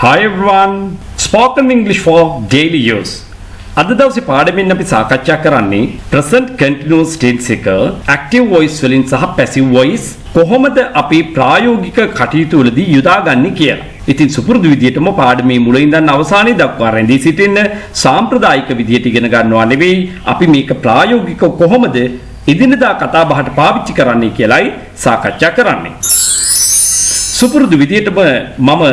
Hi everyone, spoken English for daily use. අද දවසේ පාඩමෙන් අපි සාකච්ඡා කරන්නේ present continuous tense එක active voice වලින් සහ passive voice කොහොමද අපි ප්‍රායෝගික කටයුතු වලදී යොදාගන්නේ කියලා. ඉතින් සුපුරුදු විදියටම පාඩමේ මුල ඉඳන් අවසානයේ දක්වා රැඳී සිටින්න සාම්ප්‍රදායික විදියට ඉගෙන ගන්නවා නෙවෙයි අපි මේක ප්‍රායෝගිකව කොහොමද එදිනදා කතා බහට පාවිච්චි කරන්නේ කියලායි සාකච්ඡා කරන්නේ. සුපුරුදු විදියටම මම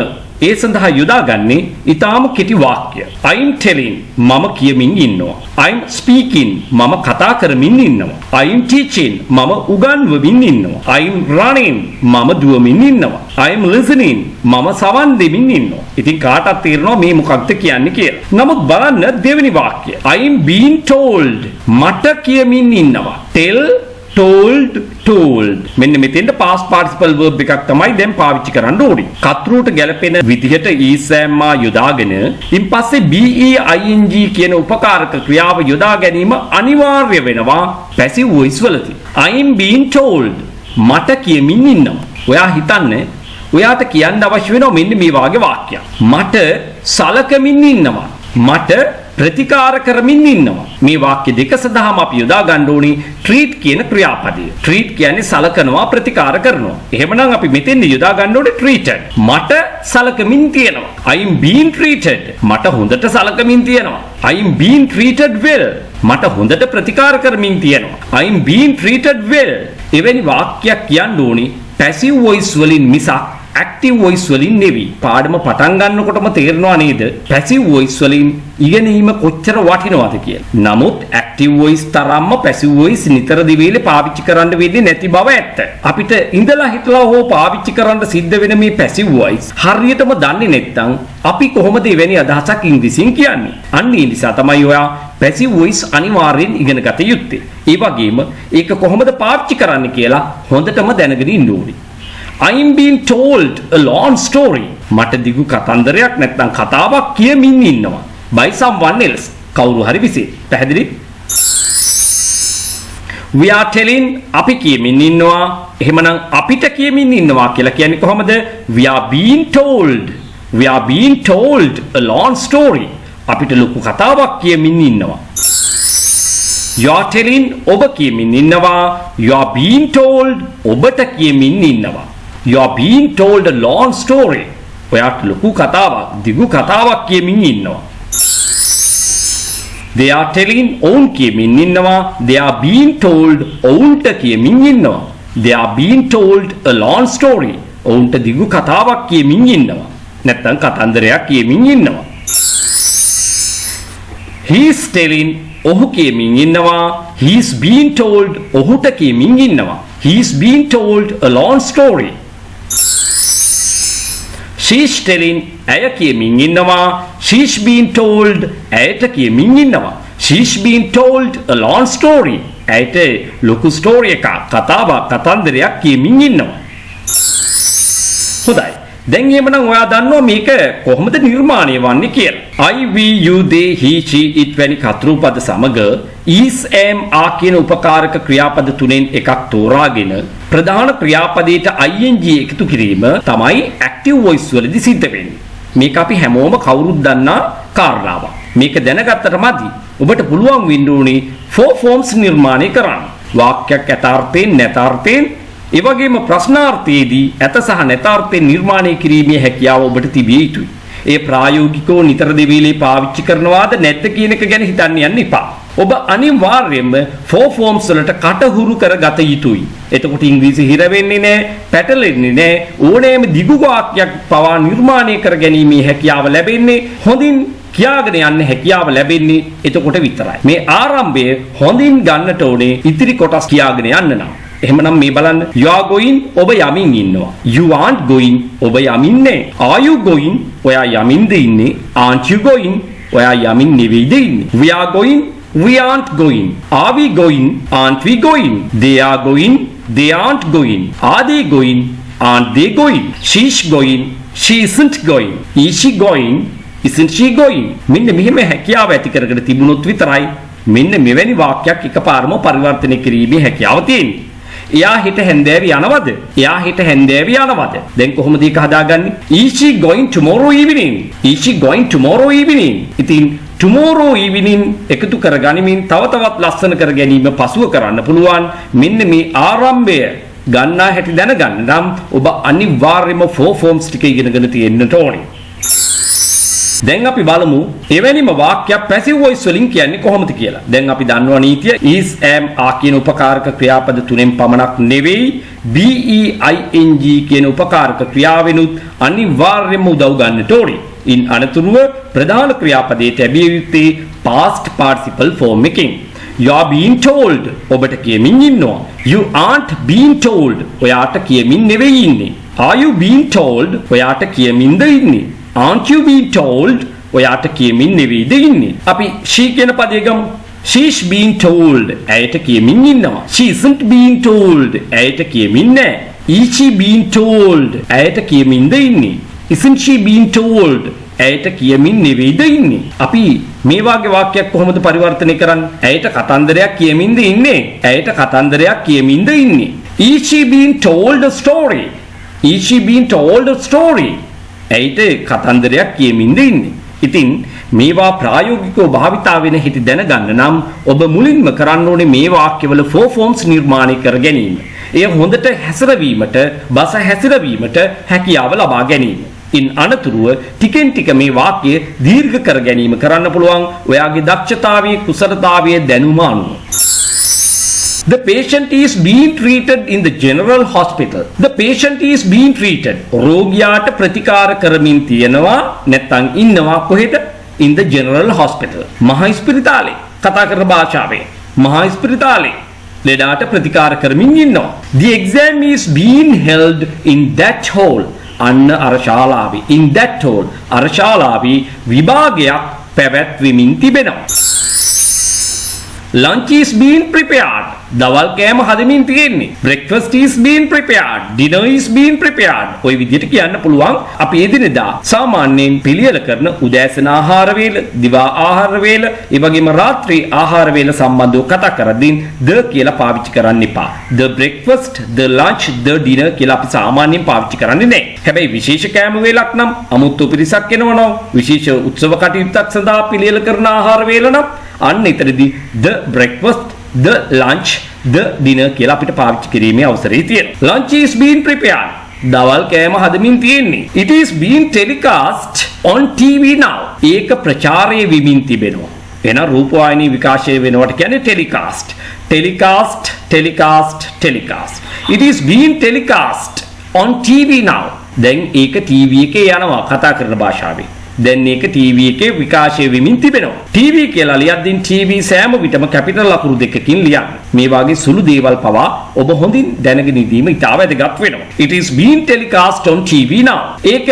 ඒ සඳහා යොදාගන්නේ ඊටාම කෙටි වාක්‍ය. I'm telling මම කියමින් ඉන්නවා. I'm speaking මම කතා කරමින් ඉන්නවා. I'm teaching මම උගන්වමින් ඉන්නවා. I'm running මම දුවමින් ඉන්නවා. I'm listening මම සවන් දෙමින් ඉන්නවා. ඉතින් කාටත් තේරෙනවා මේ මොකක්ද කියන්නේ කියලා. නමුත් බලන්න දෙවෙනි වාක්‍ය. I'm being told මට කියමින් ඉන්නවා. tell told මෙන්න මෙතෙන්ට past participle verb එකක් තමයි දැන් පාවිච්චි කරන්න ඕනේ. කතරුවට ගැලපෙන විදිහට ඊසෑම්මා යොදාගෙන ඉන්පස්සේ BEING කියන උපකාරක ක්‍රියාව යොදා ගැනීම අනිවාර්ය වෙනවා passive voice වලදී. I'm being told මට කියමින් ඉන්නවා. ඔයා හිතන්නේ ඔයාට කියන්න අවශ්‍ය වෙනවා මෙන්න මේ වාගේ වාක්‍යයක්. මට සලකමින් ඉන්නවා. මට ප්‍රතිකාර කරමින් ඉන්නවා. මේ වාක්‍ය දෙක සඳහාම අපි යොදා ගන්න ඕනේ treat කියන ක්‍රියාපදය. treat කියන්නේ සලකනවා ප්‍රතිකාර කරනවා. එහෙමනම් අපි මෙතෙන් යොදා ගන්න ඕනේ treated. මට සලකමින් තියෙනවා. I am being treated. මට හොඳට සලකමින් තියෙනවා. I am being treated well. මට හොඳට ප්‍රතිකාර කරමින් තියෙනවා. I am being treated well. එවැනි වාක්‍යයක් කියන්න ඕනේ passive voice වලින් මිසක් active voice වලින් නෙවෙයි. පාඩම පටන් ගන්නකොටම තේරෙනවා නේද? passive voice වලින් ඉගෙනීම කොච්චර වටිනවද කියලා. නමුත් active voice තරම්ම passive voice නිතර දිවිලේ පාවිච්චි කරන්න වෙන්නේ නැති බව ඇත්ත. අපිට ඉඳලා හිටලා හෝ පාවිච්චි කරන්න සිද්ධ වෙන මේ passive voice හරියටම දන්නේ නැත්නම් අපි කොහොමද එවැනි අදහසක් ඉංග්‍රීසියෙන් කියන්නේ? අන්න ඒ නිසා තමයි ඔයා passive voice අනිවාර්යෙන් ඉගෙන ගත යුත්තේ. ඒ වගේම ඒක කොහොමද පාවිච්චි කරන්න කියලා හොඳටම දැනගෙන ඉන්න ඕනේ. I'm being told a long story. මට දිගු කතන්දරයක් නැත්නම් කතාවක් කියමින් ඉන්නවා. by someone else. කවුරු හරි විසින්. පැහැදිලි? We are telling අපි කියමින් ඉන්නවා. එහෙමනම් අපිට කියමින් ඉන්නවා කියලා කියන්නේ කොහොමද? We are being told. We are being told a long story. අපිට ලොකු කතාවක් කියමින් ඉන්නවා. You are telling ඔබ කියමින් ඉන්නවා. You are being told ඔබට කියමින් ඉන්නවා. You are being told a long story. ඔයාට ලොකු කතාවක්, දිගු කතාවක් කියමින් ඉන්නවා. They are telling ඔවුන් කියමින් ඉන්නවා. They are being told ඔවුන්ට කියමින් ඉන්නවා. They are being told a long story. ඔවුන්ට දිගු කතාවක් කියමින් ඉන්නවා. නැත්නම් කතන්දරයක් කියමින් ඉන්නවා. He is telling ඔහු කියමින් ඉන්නවා. He is being told ඔහුට කියමින් ඉන්නවා. He is being told a long story. She is telling ඇය කියමින් ඉන්නවා. She is being told ඇයට කියමින් ඉන්නවා. She is being told a long story. ඇයට ලොකු ස්ටෝරි එකක්, කතාවක්, කතන්දරයක් කියමින් ඉන්නවා. හොඳයි. දැන් එහෙමනම් ඔයා දන්නවා මේක කොහොමද නිර්මාණය වන්නේ කියලා. I, we, you, they, he, she, it වැනි කතරුපද සමග is, am, are කියන උපකාරක ක්‍රියාපද තුනෙන් එකක් තෝරාගෙන ප්‍රධාන ක්‍රියාපදයට ing එකතු කිරීම තමයි active voice වලදී සිද්ධ වෙන්නේ. මේක අපි හැමෝම කවුරුත් දන්නා කාරණාවක්. මේක දැනගත්තට මදි. ඔබට පුළුවන් වෙන්න ඕනේ four forms නිර්මාණය කරන්න. වාක්‍යයක් යථාර්ථයෙන් නැතාර්ථයෙන් ඒ වගේම ප්‍රශ්නාර්ථයේදී ඇත සහ නැතාර්ථයෙන් නිර්මාණය කිරීමේ හැකියාව ඔබට තිබිය යුතුයි. ඒ ප්‍රායෝගිකව නිතර දෙවිලේ පාවිච්චි කරනවාද නැත්ද කියන එක ගැන හිතන්න යන්න එපා. ඔබ අනිවාර්යයෙන්ම four forms වලට කටහුරු කරගත යුතුයි. එතකොට ඉංග්‍රීසි හිර වෙන්නේ නැහැ, පැටලෙන්නේ නැහැ. ඕනෑම දිගු වාක්‍යයක් පවා නිර්මාණය කර ගැනීමේ හැකියාව ලැබෙන්නේ හොඳින් කියාගෙන යන්න හැකියාව ලැබෙන්නේ එතකොට විතරයි. මේ ආරම්භය හොඳින් ගන්නට ඕනේ ඉතිරි කොටස් කියාගෙන යන්න නම්. එහෙමනම් මේ බලන්න. You are going ඔබ යමින් ඉන්නවා. You aren't going ඔබ යමින් නැහැ. Are you going ඔයා යමින්ද ඉන්නේ? Aren't you going ඔයා යමින් නෙවෙයිද ඉන්නේ? We are going we aren't going. Are we going aren't we going? They are going they aren't going. Are they going aren't they going? She's going she isn't going. Is she going isn't she going? මෙන්න මෙහෙම හැකියාව ඇති කරගෙන තිබුණොත් විතරයි මෙන්න මෙවැනි වාක්‍යයක් එකපාරම පරිවර්තනය කිරීමේ හැකියාව තියෙන්නේ. එයා හිට හැන්දෑවේ යනවද? එයා හිට හැන්දෑවේ යනවද? දැන් කොහොමද ඒක හදාගන්නේ? Is she going tomorrow evening? Is she going tomorrow evening? ඉතින් tomorrow evening එකතු කරගනිමින් තව තවත් ලස්සන කර ගැනීම පසුව කරන්න පුළුවන්. මෙන්න මේ ආරම්භය ගන්නා හැටි දැනගන්න නම් ඔබ අනිවාර්යයෙන්ම four forms ටික ඉගෙනගෙන තියෙන්නට ඕනේ. දැන් අපි බලමු එවැනිම වාක්‍යයක් පැසිව් වොයිස් වලින් කියන්නේ කොහොමද කියලා. දැන් අපි දන්නවා නීතිය is am are කියන උපකාරක ක්‍රියාපද තුනෙන් පමණක් නෙවෙයි be ing කියන උපකාරක ක්‍රියාවෙනුත් අනිවාර්යයෙන්ම උදව් ගන්නට ඕනේ. ඉන් අනතුරුව ප්‍රධාන ක්‍රියාපදයේ ලැබිය යුත්තේ past participle form එකකින්. You are being told. ඔබට කියමින් ඉන්නවා. You aren't being told. ඔයාට කියමින් නෙවෙයි ඉන්නේ. Are you being told? ඔයාට කියමින්ද ඉන්නේ. Aren't you being told? ඔයාට කියමින් නෙවෙයිද ඉන්නේ. අපි she කියන පදේ ගමු. She's being told. ඇයට කියමින් ඉන්නවා. She isn't being told. ඇයට කියමින් නැහැ. Is she being told? ඇයට කියමින්ද ඉන්නේ. Isn't she being told? ඇයට කියමින් නෙවෙයිද ඉන්නේ. අපි මේ වාගේ වාක්‍යයක් කොහොමද පරිවර්තනය කරන්නේ? ඇයට කතන්දරයක් කියමින්ද ඉන්නේ. ඇයට කතන්දරයක් කියමින්ද ඉන්නේ. Is she being told a story? Is she being told a story? ඇයට කතන්දරයක් කියමින්ද ඉන්නේ. ඉතින් මේවා ප්‍රායෝගිකව භාවිතා වෙන හැටි දැනගන්න නම් ඔබ මුලින්ම කරන්න ඕනේ මේ වාක්‍යවල four forms නිර්මාණය කර ගැනීම. එය හොඳට හැසිරවීමට, බස හැසිරවීමට හැකියාව ලබා ගැනීම. ඉන් අනතුරුව ටිකෙන් ටික මේ වාක්‍ය දීර්ඝ කර ගැනීම කරන්න පුළුවන් ඔයාගේ දක්ෂතාවයේ කුසලතාවයේ දැනුම අනුව. The patient is being treated in the general hospital. The patient is being treated. රෝගියාට ප්‍රතිකාර කරමින් තියෙනවා නැත්නම් ඉන්නවා කොහෙද? In the general hospital. මහා ස්පිරිතාලේ. කතා කරන භාෂාවේ. මහා ස්පිරිතාලේ. ලෙඩාට ප්‍රතිකාර කරමින් ඉන්නවා. The exam is being held in that hall. අන්න අර ශාලාවේ. In that hall. අර ශාලාවේ විභාගයක් පැවැත්වෙමින් තිබෙනවා. Lunch is being prepared. දවල් කෑම හදමින් තියෙන්නේ. Breakfast is being prepared. Dinner is being prepared. ඔය විදිහට කියන්න පුළුවන් අපි එදිනෙදා සාමාන්‍යයෙන් පිළියෙල කරන උදෑසන ආහාර වේල, දිවා ආහාර වේල, ඒ වගේම රාත්‍රී ආහාර වේල සම්බන්ධව කතා කරද්දී the කියලා පාවිච්චි කරන්න එපා. The breakfast, the lunch, the dinner කියලා අපි සාමාන්‍යයෙන් පාවිච්චි කරන්නේ නැහැ. හැබැයි විශේෂ කෑම වේලක් නම් අමුතු පිරිසක් එනවා විශේෂ උත්සව කටයුත්තක් සඳහා පිළියෙල කරන ආහාර වේල නම් අන්න එතනදී the breakfast, the lunch, the dinner කියලා අපිට පාවිච්චි කිරීමේ අවසරය තියෙනවා. Lunch is being prepared. දවල් කෑම හදමින් තියෙන්නේ. It is being telecast on TV now. ඒක ප්‍රචාරය වෙමින් තිබෙනවා. එන රූපවාහිනී විකාශය වෙනවට කියන්නේ telecast. Telecast, telecast, telecast. It is being telecast on TV now. දැන් ඒක TV එකේ යනවා කතා කරන භාෂාවේ. දැන් මේක TV එකේ විකාශය වෙමින් තිබෙනවා. TV කියලා ලියද්දී TV සෑම විටම කැපිටල් අකුරු දෙකකින් ලියන්න. මේ වාගේ සුළු දේවල් පවා ඔබ හොඳින් දැනගෙන ඉඳීම ඉතාම වැදගත් වෙනවා. It is being telecast on TV now. ඒක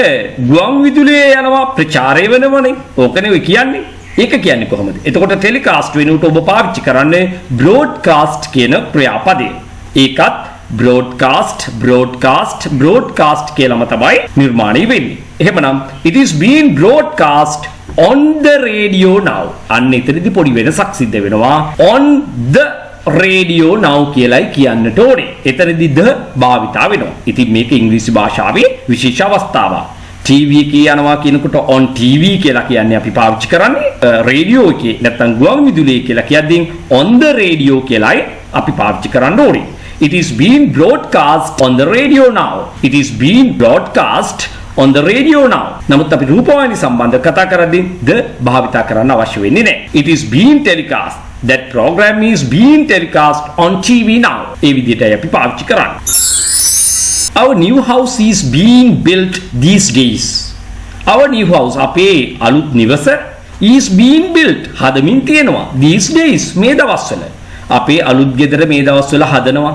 ගුවන් විදුලියේ යනවා ප්‍රචාරය වෙනවනේ. ඕකනේ ඔය කියන්නේ. ඒක කියන්නේ කොහොමද? එතකොට telecast වෙනුවට ඔබ පාවිච්චි කරන්නේ broadcast කියන ක්‍රියාපදය. ඒකත් broadcast කියලාම තමයි නිර්මාණය වෙන්නේ. එහෙමනම් it is being broadcast on the radio now. අන්න එතනදී පොඩි වෙනසක් සිද්ධ වෙනවා. on the radio now කියලායි කියන්නට ඕනේ. එතනදී the භාවිතා වෙනවා. ඉතින් මේක ඉංග්‍රීසි භාෂාවේ විශේෂ අවස්ථාවක්. TV එකේ යනවා කියනකොට on TV කියලා කියන්නේ අපි පාවිච්චි කරන්නේ. රේඩියෝ එකේ නැත්නම් ගුවන් විදුලියේ කියලා කියද්දී on the radio කියලායි අපි පාවිච්චි කරන්න ඕනේ. It is being broadcast on the radio now. It is being broadcast on the radio now. නමුත් අපි රූපවාහිනී සම්බන්ධ කතා කරද්දී the භාවිතා කරන්න අවශ්‍ය වෙන්නේ නැහැ. It is being telecast. That program is being telecast on TV now. ඒ විදිහටයි අපි පාවිච්චි කරන්නේ. Our new house is being built these days. Our new house අපේ අලුත් නිවස is being built හදමින් තියෙනවා. These days මේ දවස්වල අපේ අලුත් ගෙදර මේ දවස්වල හදනවා.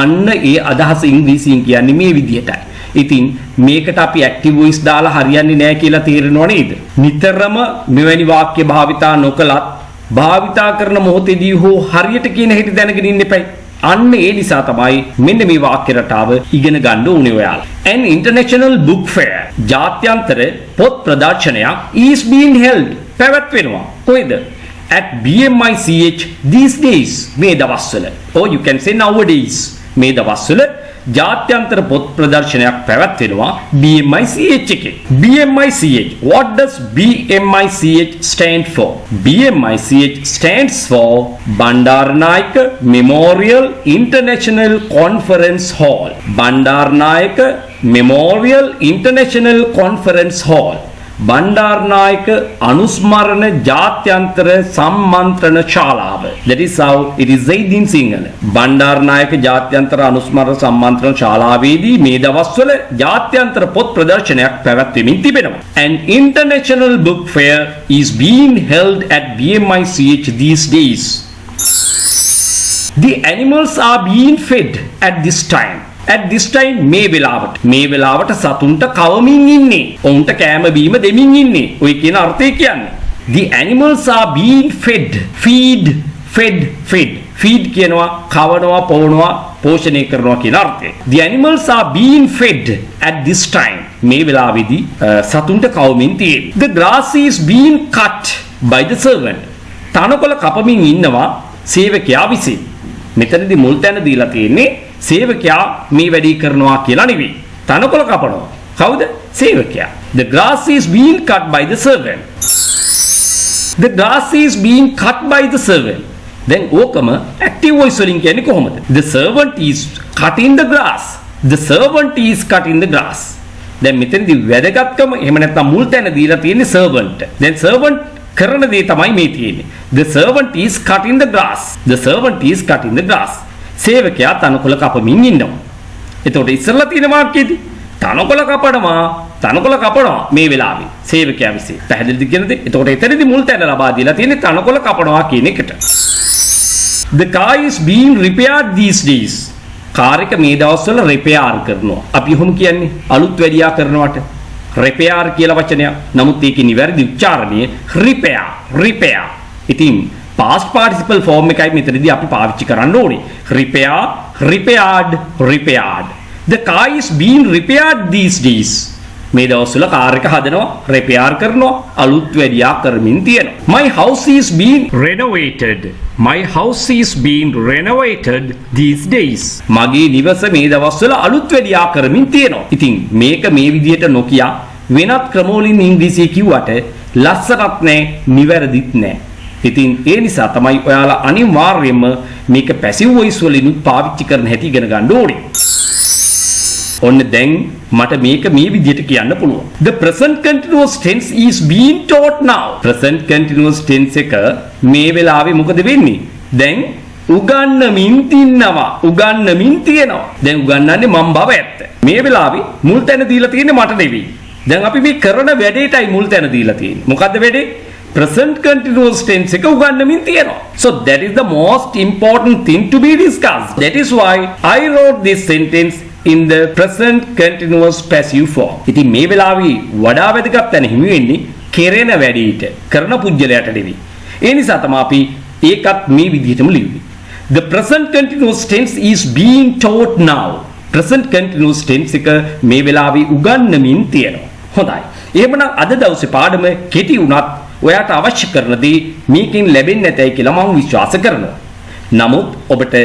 අන්න ඒ අදහස ඉංග්‍රීසියෙන් කියන්නේ මේ විදිහටයි. ඉතින් මේකට අපි ඇක්ටිව් වොයිස් දාලා හරියන්නේ නැහැ කියලා තේරෙනව නේද? නිතරම මෙවැනි වාක්‍ය භාවිතා නොකලත් භාවිතා කරන මොහොතේදී හෝ හරියට කියන හැටි දැනගෙන ඉන්න එපයි. අන්න ඒ නිසා තමයි මෙන්න මේ වාක්‍ය රටාව ඉගෙන ගන්න ඕනේ ඔයාලා. An international book fair ජාත්‍යන්තර පොත් ප්‍රදර්ශනයක් is being held පැවැත්වෙනවා. කොහෙද? At BMICH these days මේ දවස්වල. Or you can say nowadays. මේ දවස්වල ජාත්‍යන්තර පොත් ප්‍රදර්ශනයක් පැවැත්වෙනවා BMICH එකේ. BMICH. What does BMICH stand for? BMICH stands for Bandaranaike Memorial International Conference Hall. Bandaranaike Memorial International Conference Hall. Bandaranaike අනුස්මරණ ජාත්‍යන්තර සම්මන්ත්‍රණ ශාලාව. That is how it is said in Sinhala. Bandaranaike ජාත්‍යන්තර අනුස්මරණ සම්මන්ත්‍රණ ශාලාවේදී මේ දවස්වල ජාත්‍යන්තර පොත් ප්‍රදර්ශනයක් පැවැත්වෙමින් තිබෙනවා. An international book fair is being held at BMICH these days. The animals are being fed at this time. At this time මේ වෙලාවට සතුන්ට කවමින් ඉන්නේ. ඔවුන්ට කෑම බීම දෙමින් ඉන්නේ. ඔය කියන අර්ථය කියන්නේ. The animals are being fed. Feed කියනවා කවනවා පොවනවා පෝෂණය කරනවා කියන අර්ථය. The animals are being fed at this time. මේ වෙලාවේදී සතුන්ට කවමින් තියෙන්නේ. The grass is being cut by the servant. තනකොළ කපමින් ඉන්නවා සේවකයා විසින්. මෙතනදී මුල් තැන දීලා තියෙන්නේ සේවකයා මේ වැඩි කරනවා කියලා නෙවෙයි. තනකොළ කපනවා. කවුද? සේවකයා. The grass is being cut by the servant. The grass is being cut by the servant. Then ඕකම active voice වලින් කියන්නේ කොහොමද? The servant is cutting the grass. The servant is cutting the grass. දැන් මෙතනදී වැදගත්කම එහෙම නැත්නම් මුල් තැන දීලා තියෙන්නේ servant. Then servant කරන දේ තමයි මේ තියෙන්නේ. The servant is cutting the grass. The servant is cutting the grass. සේවකයා තනකොළ කපමින් ඉන්නවා. එතකොට ඉස්සරලා තියෙන වාක්‍යයේදී තනකොළ කපනවා මේ වෙලාවේ සේවකයා විසින්. පැහැදිලිද කියනද? එතකොට එතනදී මුල් තැන ලබා දීලා තියෙන්නේ තනකොළ කපනවා කියන එකට. The car is being repaired these days. Car එක මේ දවස්වල රිපෙයාර් කරනවා. අපි ඔහොම කියන්නේ අලුත් වැඩියා කරනවට රිපෙයාර් කියලා වචනයක්. නමුත් ඒකේ නිවැරදි උච්චාරණය රිපෙයාර්. ඉතින් past participle form එකයි මෙතනදී අපි පාවිච්චි කරන්න ඕනේ. repaired. The car is being repaired these days. මේ දවස්වල කාර් එක හදනවා, රිපෙයාර් කරනවා, අලුත් වැඩියා කරමින් තියෙනවා. My house is being renovated these days. මගේ නිවස මේ දවස්වල අලුත් වැඩියා කරමින් තියෙනවා. ඉතින් මේක මේ විදිහට නොකිය වෙනත් ක්‍රමවලින් ඉංග්‍රීසි කිව්වට ලස්සනත් නැහැ, නිවැරදිත් නැහැ. ඉතින් ඒ නිසා තමයි ඔයාලා අනිවාර්යයෙන්ම මේක පැසිව් වොයිස් වලින් පාවිච්චි කරන හැටි ඉගෙන ගන්න ඕනේ. ඔන්න දැන් මට මේක මේ විදිහට කියන්න පුළුවන්. The present continuous tense is being taught now. Present continuous tense එක මේ වෙලාවේ මොකද වෙන්නේ? දැන් උගන්නමින් තියෙනවා. දැන් උගන්නන්නේ මම බව ඇත්ත. මේ වෙලාවේ මුල් තැන දීලා තියෙන්නේ මට නෙවෙයි. දැන් අපි මේ කරන වැඩේටයි මුල් තැන දීලා තියෙන්නේ. මොකද්ද වැඩේ? Present continuous tense එක උගන්නමින් තියෙනවා. So that is the most important thing to be discussed. That is why I wrote this sentence in the present continuous passive form. ඉතින් මේ වෙලාවේ වඩා වැදගත් තැන හිමි වෙන්නේ කෙරෙන වැඩේට, කරන පුජ්‍යලයට නෙවෙයි. ඒ නිසා තමයි අපි ඒකත් මේ විදිහටම ලියුවේ. The present continuous tense is being taught now. Present continuous tense එක මේ වෙලාවේ උගන්නමින් තියෙනවා. හොඳයි. එහෙමනම් අද දවසේ පාඩම කෙටි වුණත් ඔයාට අවශ්‍ය කරන දේ මේකෙන් ලැබෙන්නේ නැතයි කියලා මම විශ්වාස කරනවා. නමුත් ඔබට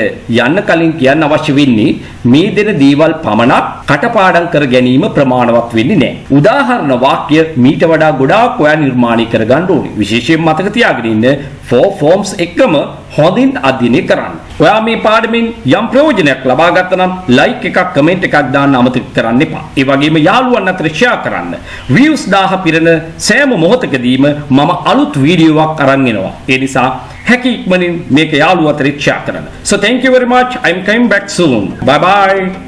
යන්න කලින් කියන්න අවශ්‍ය වෙන්නේ මේ දෙන දේවල් පමණක් කටපාඩම් කර ගැනීම ප්‍රමාණවත් වෙන්නේ නැහැ. උදාහරණ වාක්‍ය මීට වඩා ගොඩාක් ඔයා නිර්මාණය කර ගන්න ඕනේ. විශේෂයෙන් මතක තියාගෙන ඉන්න 4 forms එකම හොඳින් අධ්‍යයනය කරන්න. ඔයා මේ පාඩමෙන් යම් ප්‍රයෝජනයක් ලබා ගත්තා නම් like එකක් comment එකක් දාන්න අමතක කරන්න එපා. ඒ වගේම යාළුවන් අතර share කරන්න. views 1000 පිරෙන සෑම මොහොතකදීම මම අලුත් වීඩියෝවක් අරන් එනවා. ඒ නිසා හැකි ඉක්මනින් මේක යාළුවා අතර share කරන්න. So thank you very much. I'm coming back soon. Bye bye.